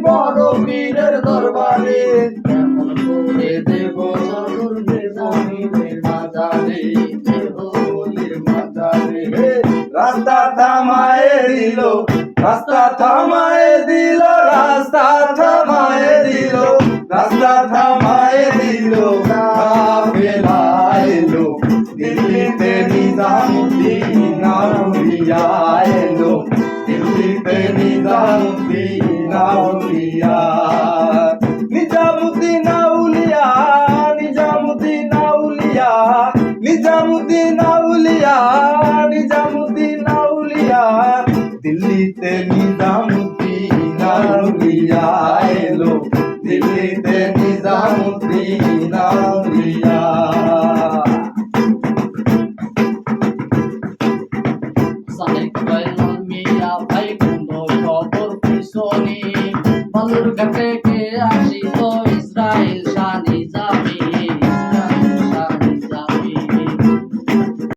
বড় পীরের দরবারে কেমন করে দেব সদর নিজামীর মাজারে দেহলির মাজারে রাস্তা থামায়ে দিল রাস্তা থামায়ে দিল রাস্তা থামায়ে দিল রাস্তা থামায়ে দিল কাফেলা এলো দিল্লিতে নিজামুদ্দিন আউলিয়া এলো দিল্লিতে নিজামুদ্দিন আউলিয়া নিজামুদ্দিন আউলিয়া নিজামুদ্দিন আউলিয়া নিজামুদ্দিন আউলিয়া নিজামুদ্দিন আউলিয়া দিল্লিতে নিজামুদ্দিন আউলিয়া এলো দিল্লিতে নিজামুদ্দিন আউলিয়া মিয়া ভাই কোন খবর পিছনে বালুর ঘাটে